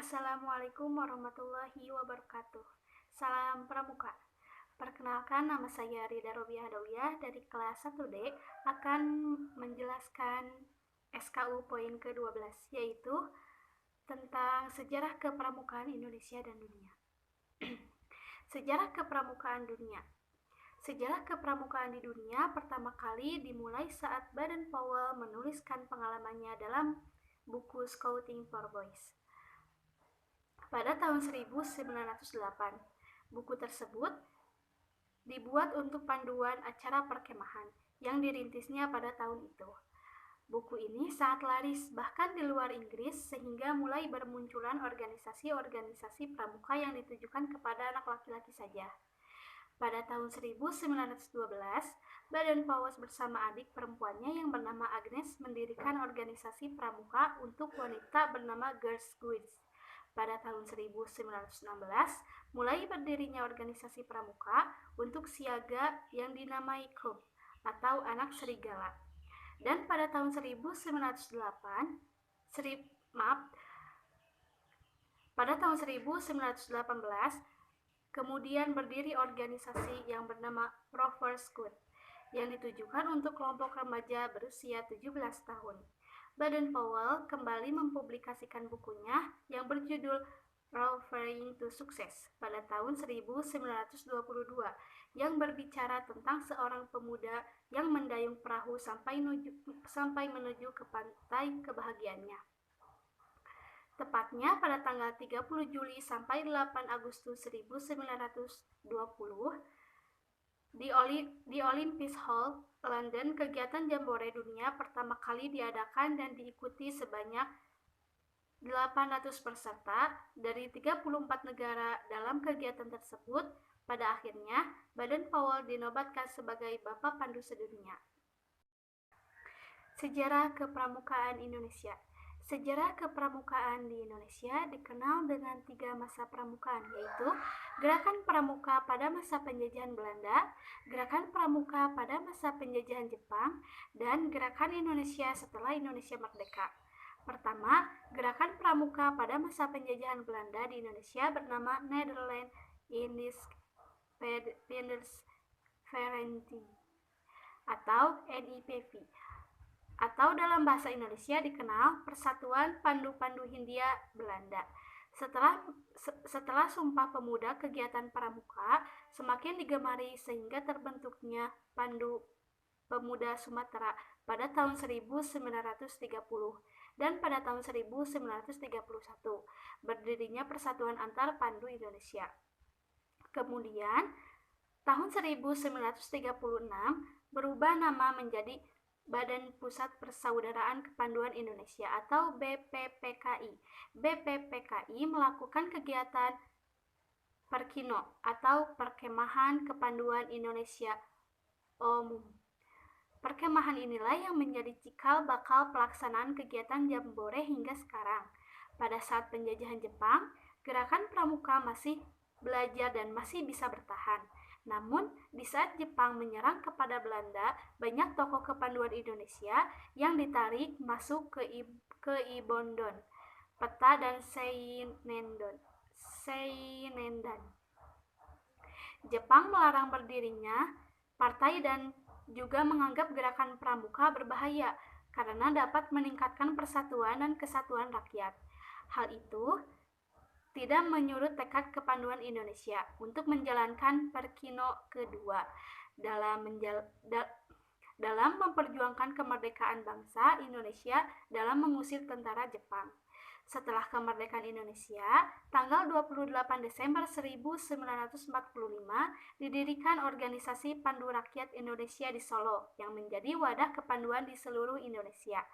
Assalamualaikum warahmatullahi wabarakatuh. Salam Pramuka. Perkenalkan, nama saya Rida Robiah Dawiyah dari kelas 1D akan menjelaskan SKU poin ke-12, yaitu tentang sejarah kepramukaan Indonesia dan dunia. Sejarah kepramukaan dunia. Sejarah kepramukaan di dunia pertama kali dimulai saat Baden-Powell menuliskan pengalamannya dalam buku Scouting for Boys pada tahun 1908. Buku tersebut dibuat untuk panduan acara perkemahan yang dirintisnya pada tahun itu. Buku ini sangat laris bahkan di luar Inggris, sehingga mulai bermunculan organisasi-organisasi pramuka yang ditujukan kepada anak laki-laki saja. Pada tahun 1912, Baden-Powell bersama adik perempuannya yang bernama Agnes mendirikan organisasi pramuka untuk wanita bernama Girls Guides. Pada tahun 1916, mulai berdirinya organisasi pramuka untuk siaga yang dinamai klub atau anak serigala. Dan pada tahun 1918, kemudian berdiri organisasi yang bernama Rovers Scout yang ditujukan untuk kelompok remaja berusia 17 tahun. Baden-Powell kembali mempublikasikan bukunya yang berjudul Rovering to Success pada tahun 1922 yang berbicara tentang seorang pemuda yang mendayung perahu sampai menuju ke pantai kebahagiaannya. Tepatnya pada tanggal 30 Juli sampai 8 Agustus 1920 di Olympus Hall, London, kegiatan Jambore Dunia pertama kali diadakan dan diikuti sebanyak 800 peserta dari 34 negara. Dalam kegiatan tersebut, pada akhirnya Baden-Powell dinobatkan sebagai Bapak Pandu Sedunia. Sejarah kepramukaan Indonesia. Sejarah kepramukaan di Indonesia dikenal dengan 3 masa pramukaan, yaitu Gerakan Pramuka pada masa penjajahan Belanda, Gerakan Pramuka pada masa penjajahan Jepang, dan Gerakan Indonesia setelah Indonesia merdeka. Pertama, Gerakan Pramuka pada masa penjajahan Belanda di Indonesia bernama Nederland Independentievereniging atau NIPV, atau dalam bahasa Indonesia dikenal Persatuan Pandu-Pandu Hindia Belanda. Setelah Sumpah Pemuda, kegiatan pramuka semakin digemari sehingga terbentuknya Pandu Pemuda Sumatera pada tahun 1930 dan pada tahun 1931 berdirinya Persatuan Antar Pandu Indonesia. Kemudian tahun 1936 berubah nama menjadi Badan Pusat Persaudaraan Kepanduan Indonesia atau BPPKI. BPPKI melakukan kegiatan Perkino atau Perkemahan Kepanduan Indonesia Umum. Perkemahan inilah yang menjadi cikal bakal pelaksanaan kegiatan Jambore hingga sekarang. Pada saat penjajahan Jepang, gerakan pramuka masih belajar dan masih bisa bertahan. Namun, di saat Jepang menyerang kepada Belanda, banyak tokoh kepanduan Indonesia yang ditarik masuk ke Ibondon, Peta, dan Seinendan. Jepang melarang berdirinya partai dan juga menganggap gerakan pramuka berbahaya karena dapat meningkatkan persatuan dan kesatuan rakyat. Hal itu tidak menyurut tekad kepanduan Indonesia untuk menjalankan Perkino kedua dalam memperjuangkan kemerdekaan bangsa Indonesia dalam mengusir tentara Jepang. Setelah kemerdekaan Indonesia, tanggal 28 Desember 1945 didirikan organisasi Pandu Rakyat Indonesia di Solo yang menjadi wadah kepanduan di seluruh Indonesia.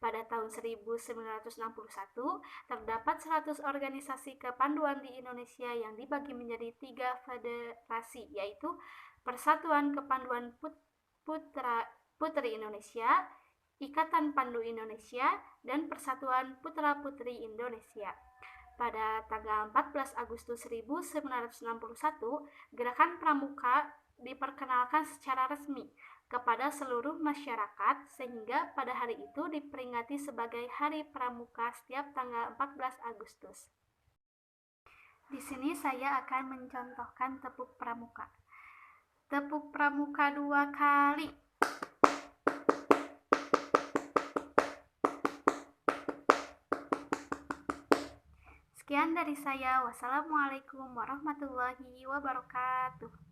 Pada tahun 1961, terdapat 100 organisasi kepanduan di Indonesia yang dibagi menjadi 3 federasi, yaitu Persatuan Kepanduan Putri Indonesia, Ikatan Pandu Indonesia, dan Persatuan Putra-Putri Indonesia. Pada tanggal 14 Agustus 1961, Gerakan Pramuka diperkenalkan secara resmi kepada seluruh masyarakat, sehingga pada hari itu diperingati sebagai Hari Pramuka setiap tanggal 14 Agustus. Di sini saya akan mencontohkan tepuk pramuka. Tepuk pramuka 2 kali. Sekian dari saya. Wassalamualaikum warahmatullahi wabarakatuh.